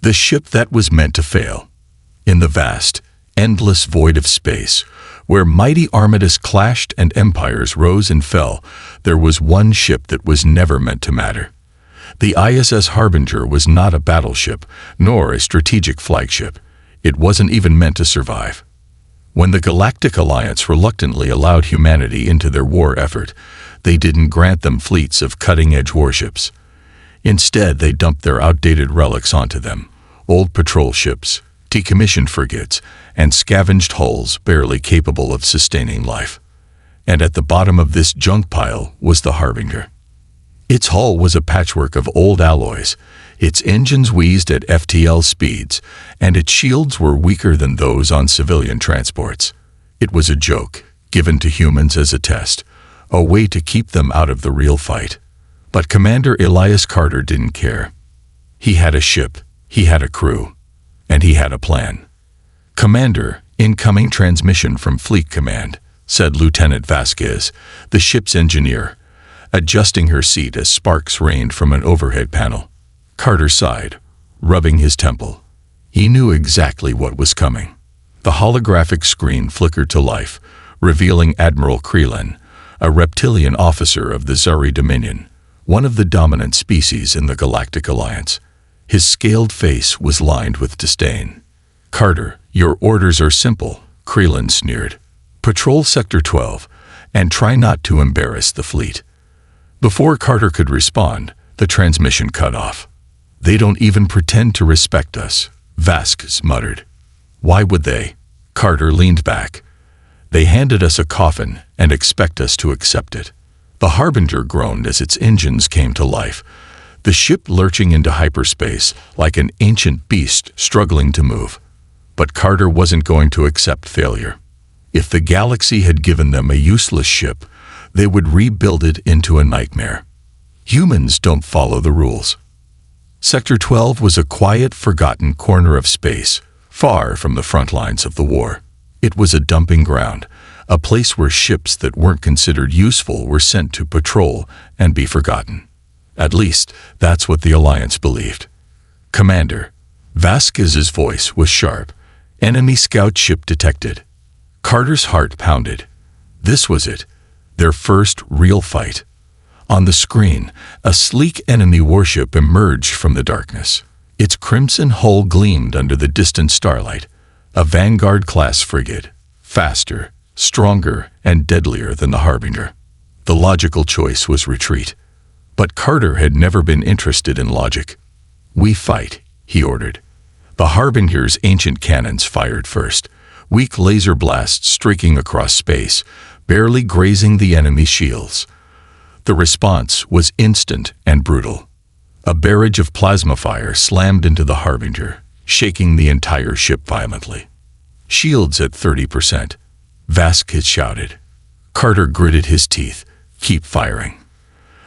The ship that was meant to fail. In the vast, endless void of space, where mighty armadas clashed and empires rose and fell, there was one ship that was never meant to matter. The ISS Harbinger was not a battleship, nor a strategic flagship. It wasn't even meant to survive. When the Galactic Alliance reluctantly allowed humanity into their war effort, they didn't grant them fleets of cutting-edge warships. Instead, they dumped their outdated relics onto them, old patrol ships, decommissioned frigates, and scavenged hulls barely capable of sustaining life. And at the bottom of this junk pile was the Harbinger. Its hull was a patchwork of old alloys, its engines wheezed at FTL speeds, and its shields were weaker than those on civilian transports. It was a joke, given to humans as a test, a way to keep them out of the real fight. But Commander Elias Carter didn't care. He had a ship, he had a crew, and he had a plan. "Commander, incoming transmission from Fleet Command," said Lieutenant Vasquez, the ship's engineer, adjusting her seat as sparks rained from an overhead panel. Carter sighed, rubbing his temple. He knew exactly what was coming. The holographic screen flickered to life, revealing Admiral Krelin, a reptilian officer of the Zari Dominion, one of the dominant species in the Galactic Alliance. His scaled face was lined with disdain. "Carter, your orders are simple," Krelin sneered. "Patrol Sector 12, and try not to embarrass the fleet." Before Carter could respond, the transmission cut off. "They don't even pretend to respect us," Vasquez muttered. "Why would they?" Carter leaned back. "They handed us a coffin and expect us to accept it." The Harbinger groaned as its engines came to life, the ship lurching into hyperspace like an ancient beast struggling to move. But Carter wasn't going to accept failure. If the galaxy had given them a useless ship, they would rebuild it into a nightmare. Humans don't follow the rules. Sector 12 was a quiet, forgotten corner of space, far from the front lines of the war. It was a dumping ground, a place where ships that weren't considered useful were sent to patrol and be forgotten. At least, that's what the Alliance believed. "Commander," Vasquez's voice was sharp. "Enemy scout ship detected." Carter's heart pounded. This was it, their first real fight. On the screen, a sleek enemy warship emerged from the darkness. Its crimson hull gleamed under the distant starlight, a Vanguard-class frigate, faster, stronger, and deadlier than the Harbinger. The logical choice was retreat. But Carter had never been interested in logic. "We fight," he ordered. The Harbinger's ancient cannons fired first, weak laser blasts streaking across space, barely grazing the enemy's shields. The response was instant and brutal. A barrage of plasma fire slammed into the Harbinger, shaking the entire ship violently. "Shields at 30%, Vasquez shouted. Carter gritted his teeth. "Keep firing."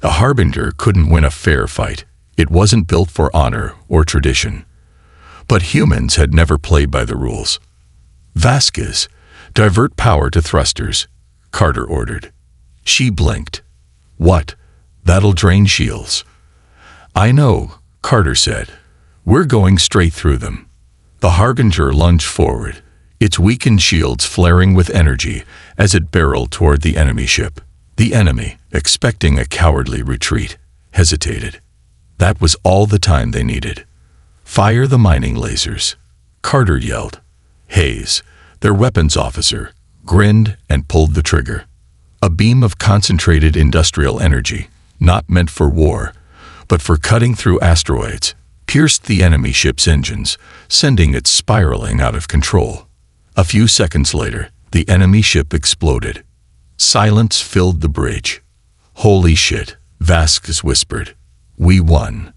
The Harbinger couldn't win a fair fight. It wasn't built for honor or tradition. But humans had never played by the rules. "Vasquez, divert power to thrusters," Carter ordered. She blinked. "What? That'll drain shields." "I know," Carter said. "We're going straight through them." The Harbinger lunged forward, its weakened shields flaring with energy as it barreled toward the enemy ship. The enemy, expecting a cowardly retreat, hesitated. That was all the time they needed. "Fire the mining lasers," Carter yelled. Hayes, their weapons officer, grinned and pulled the trigger. A beam of concentrated industrial energy, not meant for war, but for cutting through asteroids, pierced the enemy ship's engines, sending it spiraling out of control. A few seconds later, the enemy ship exploded. Silence filled the bridge. "Holy shit," Vasquez whispered. "We won."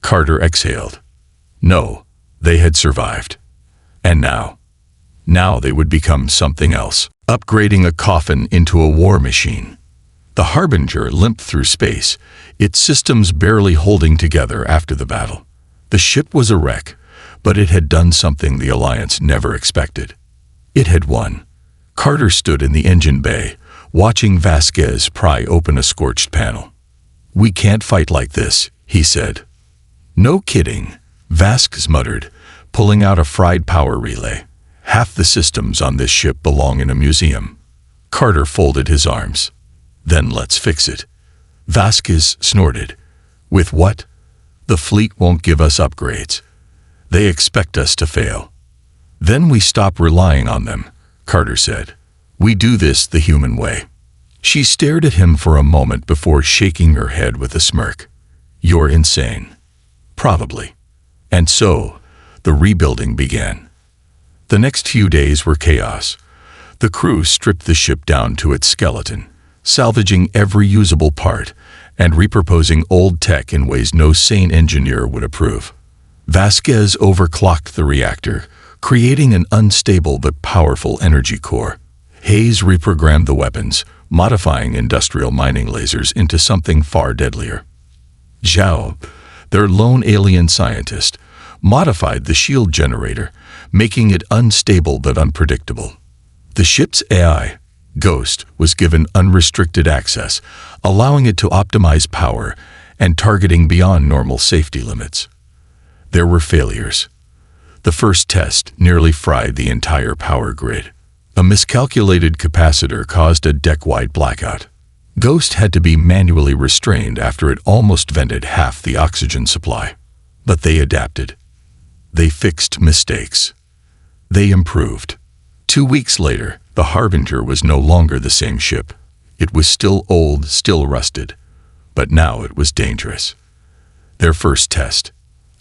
Carter exhaled. No, they had survived. And now they would become something else, upgrading a coffin into a war machine. The Harbinger limped through space, its systems barely holding together after the battle. The ship was a wreck, but it had done something the Alliance never expected. It had won. Carter stood in the engine bay, watching Vasquez pry open a scorched panel. "We can't fight like this," he said. "No kidding," Vasquez muttered, pulling out a fried power relay. "Half the systems on this ship belong in a museum." Carter folded his arms. "Then let's fix it." Vasquez snorted. "With what? The fleet won't give us upgrades. They expect us to fail." "Then we stop relying on them," Carter said. "We do this the human way." She stared at him for a moment before shaking her head with a smirk. "You're insane." "Probably." And so, the rebuilding began. The next few days were chaos. The crew stripped the ship down to its skeleton, salvaging every usable part and repurposing old tech in ways no sane engineer would approve. Vasquez overclocked the reactor, creating an unstable but powerful energy core. Hayes reprogrammed the weapons, modifying industrial mining lasers into something far deadlier. Zhao, their lone alien scientist, modified the shield generator, making it unstable but unpredictable. The ship's AI, Ghost, was given unrestricted access, allowing it to optimize power and targeting beyond normal safety limits. There were failures. The first test nearly fried the entire power grid. A miscalculated capacitor caused a deck-wide blackout. Ghost had to be manually restrained after it almost vented half the oxygen supply. But they adapted. They fixed mistakes. They improved. 2 weeks later, the Harbinger was no longer the same ship. It was still old, still rusted. But now it was dangerous. Their first test.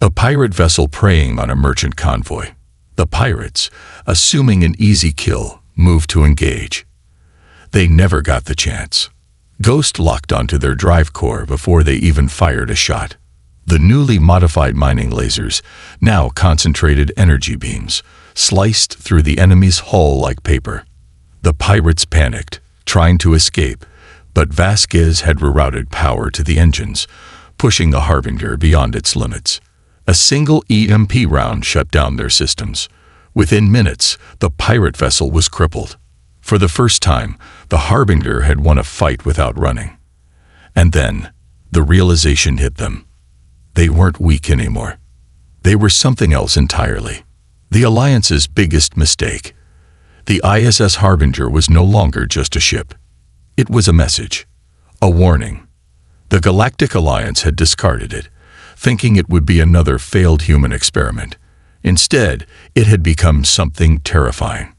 A pirate vessel preying on a merchant convoy. The pirates, assuming an easy kill, moved to engage. They never got the chance. Ghost locked onto their drive core before they even fired a shot. The newly modified mining lasers now concentrated energy beams, sliced through the enemy's hull like paper. The pirates panicked, trying to escape, but Vasquez had rerouted power to the engines, pushing the Harbinger beyond its limits. A single EMP round shut down their systems. Within minutes, the pirate vessel was crippled. For the first time, the Harbinger had won a fight without running. And then, the realization hit them. They weren't weak anymore. They were something else entirely. The Alliance's biggest mistake. The ISS Harbinger was no longer just a ship. It was a message, a warning. The Galactic Alliance had discarded it, thinking it would be another failed human experiment. Instead, it had become something terrifying.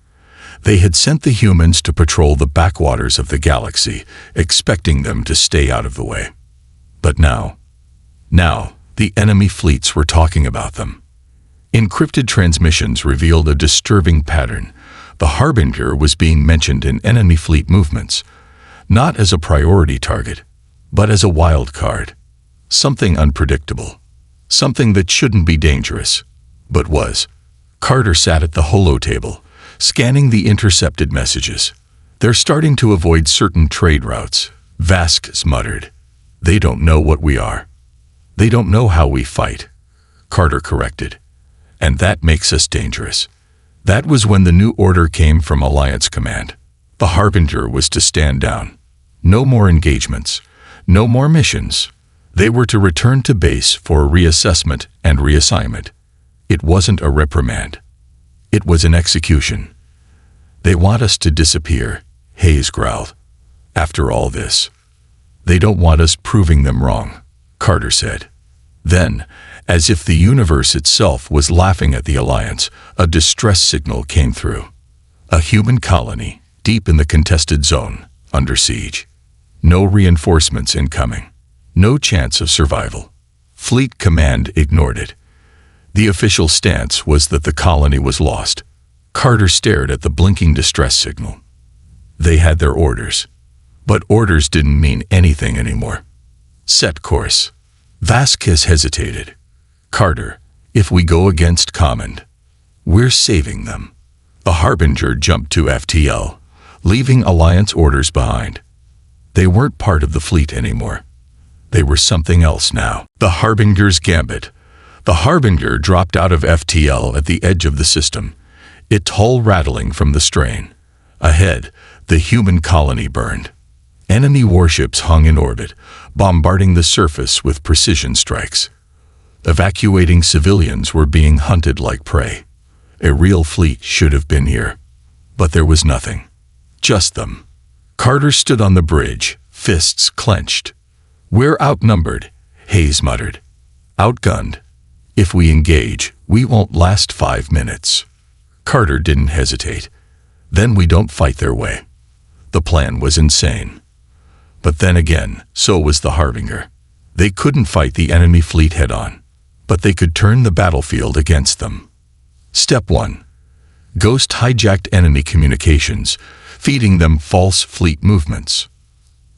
They had sent the humans to patrol the backwaters of the galaxy, expecting them to stay out of the way. But now, the enemy fleets were talking about them. Encrypted transmissions revealed a disturbing pattern. The Harbinger was being mentioned in enemy fleet movements, not as a priority target, but as a wild card. Something unpredictable. Something that shouldn't be dangerous, but was. Carter sat at the holotable, scanning the intercepted messages. "They're starting to avoid certain trade routes," Vasquez muttered. "They don't know what we are. They don't know how we fight," Carter corrected. "And that makes us dangerous." That was when the new order came from Alliance Command. The Harbinger was to stand down. No more engagements. No more missions. They were to return to base for reassessment and reassignment. It wasn't a reprimand. It was an execution. "They want us to disappear," Hayes growled. "After all this. They don't want us proving them wrong," Carter said. Then, as if the universe itself was laughing at the Alliance, a distress signal came through. A human colony, deep in the contested zone, under siege. No reinforcements incoming. No chance of survival. Fleet Command ignored it. The official stance was that the colony was lost. Carter stared at the blinking distress signal. They had their orders. But orders didn't mean anything anymore. "Set course." Vasquez hesitated. "Carter, if we go against command, we're saving them." The Harbinger jumped to FTL, leaving Alliance orders behind. They weren't part of the fleet anymore. They were something else now. The Harbinger's gambit. The Harbinger dropped out of FTL at the edge of the system, its hull rattling from the strain. Ahead, the human colony burned. Enemy warships hung in orbit, bombarding the surface with precision strikes. Evacuating civilians were being hunted like prey. A real fleet should have been here. But there was nothing. Just them. Carter stood on the bridge, fists clenched. "We're outnumbered," Hayes muttered. "Outgunned. If we engage, we won't last 5 minutes." Carter didn't hesitate. "Then we don't fight their way." The plan was insane. But then again, so was the Harbinger. They couldn't fight the enemy fleet head-on, but they could turn the battlefield against them. Step 1. Ghost hijacked enemy communications, feeding them false fleet movements.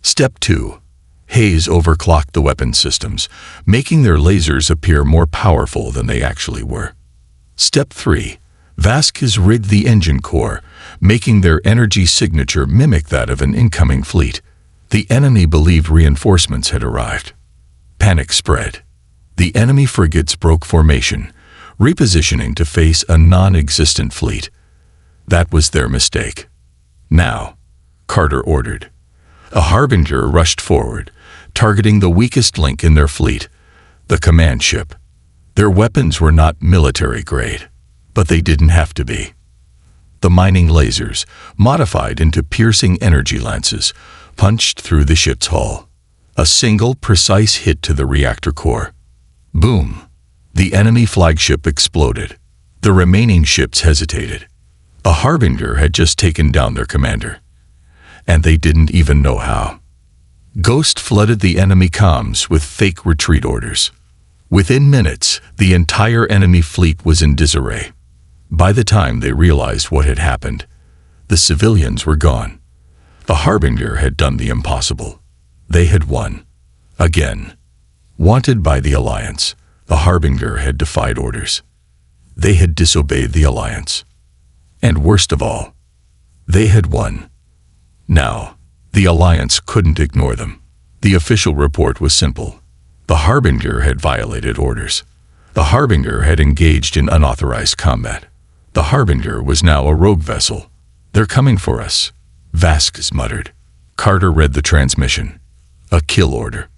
Step 2. Hayes overclocked the weapon systems, making their lasers appear more powerful than they actually were. Step 3. Vasquez rigged the engine core, making their energy signature mimic that of an incoming fleet. The enemy believed reinforcements had arrived. Panic spread. The enemy frigates broke formation, repositioning to face a non-existent fleet. That was their mistake. "Now," Carter ordered. A Harbinger rushed forward, targeting the weakest link in their fleet, the command ship. Their weapons were not military grade, but they didn't have to be. The mining lasers, modified into piercing energy lances, punched through the ship's hull. A single, precise hit to the reactor core. Boom! The enemy flagship exploded. The remaining ships hesitated. A Harbinger had just taken down their commander, and they didn't even know how. Ghost flooded the enemy comms with fake retreat orders. Within minutes, the entire enemy fleet was in disarray. By the time they realized what had happened, the civilians were gone. The Harbinger had done the impossible. They had won. Again. Wanted by the Alliance, the Harbinger had defied orders. They had disobeyed the Alliance. And worst of all, they had won. Now, the Alliance couldn't ignore them. The official report was simple. The Harbinger had violated orders. The Harbinger had engaged in unauthorized combat. The Harbinger was now a rogue vessel. "They're coming for us," Vasquez muttered. Carter read the transmission. A kill order.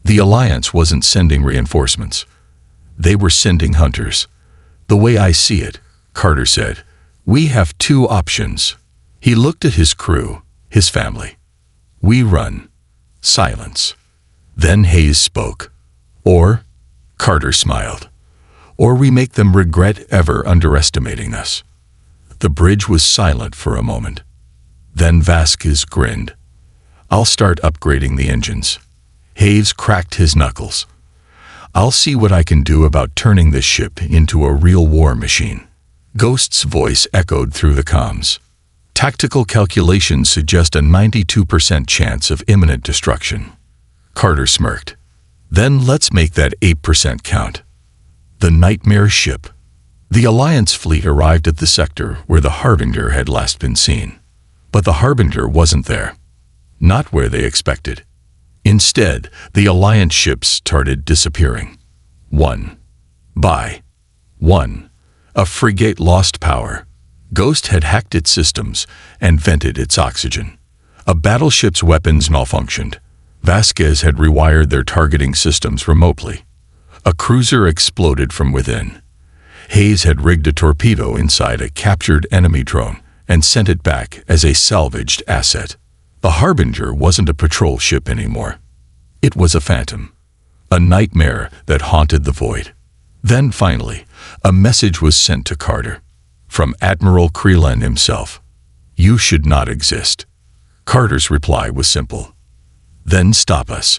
The Alliance wasn't sending reinforcements. They were sending hunters. "The way I see it," Carter said, "we have 2 options." He looked at his crew, his family. "We run." Silence. Then Hayes spoke. "Or," Carter smiled, "or we make them regret ever underestimating us." The bridge was silent for a moment. Then Vasquez grinned. "I'll start upgrading the engines." Hayes cracked his knuckles. "I'll see what I can do about turning this ship into a real war machine." Ghost's voice echoed through the comms. "Tactical calculations suggest a 92% chance of imminent destruction." Carter smirked. "Then let's make that 8% count." The nightmare ship. The Alliance fleet arrived at the sector where the Harbinger had last been seen. But the Harbinger wasn't there. Not where they expected. Instead, the Alliance ships started disappearing. One by one. A frigate lost power. Ghost had hacked its systems and vented its oxygen. A battleship's weapons malfunctioned. Vasquez had rewired their targeting systems remotely. A cruiser exploded from within. Hayes had rigged a torpedo inside a captured enemy drone and sent it back as a salvaged asset. The Harbinger wasn't a patrol ship anymore. It was a phantom. A nightmare that haunted the void. Then finally, a message was sent to Carter. From Admiral Creelan himself. "You should not exist." Carter's reply was simple. "Then stop us."